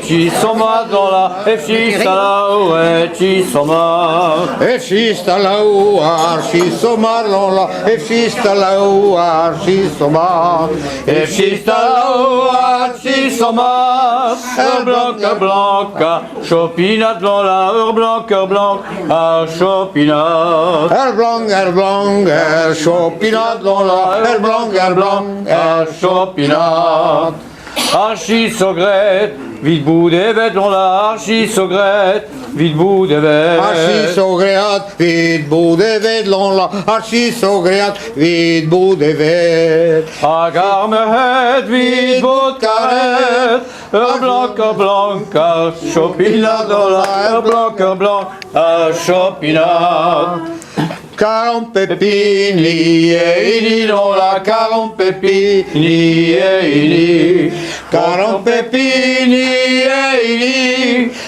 ci somma dans la, e ci sta là, e ci somma. E ci sta là, ci somma dans la, e ci sta là, ci somma. E ci sta là, ci somma. Blanca, blanca, chopinat dans la, blanca, blanca, chopinat. Blanc, chopinat dans la, blanc, chopinat. Archi sogret, vite bout des vêtements dans la, archi sogret, vite bout des vêtements. Archi sogreat, vid bodevet lonla, archi sogreat, vid bodevet. Agarmehet, vite bout caret, blanca, blanca, chopinat dans la, blanca, blanca, chopinat. Caron pepini, Ini dans la, caron pepini, ini. caron pepini,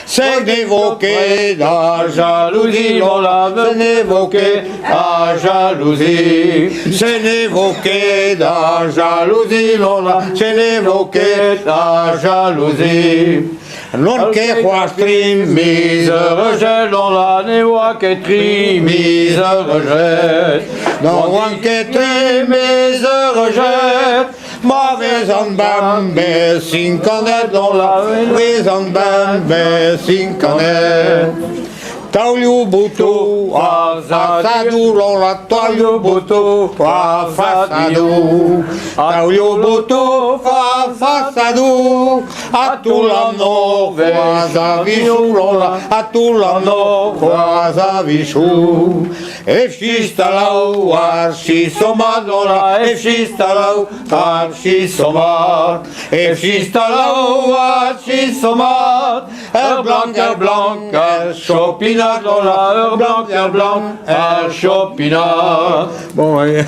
c'est d'évoquer la Jalousie dans la, c'est d'évoquer à jalousie. c'est d'évoquer la jalousie, Lola, c'est d'évoquer à jalousie. non che qua Mise mise, rejette dans la néoie que tri, mise rejette. non anche te mise rejette, mauvais en bambe, cinquante dans la, mauvais en bambe, cinquante. Taglio butto a fassadu, Lola, taglio butto a fassadu, taglio butto a fassadu, a tu l'anno quasi visciu, Lola, a tu l'anno quasi visciu. E ci sta là, ci somma, Lola, e ci sta là, ci somma, e ci sta là, ci somma, blanca, blanca, chopina. Dans la heure blanc, un chopinat. Bon, allez.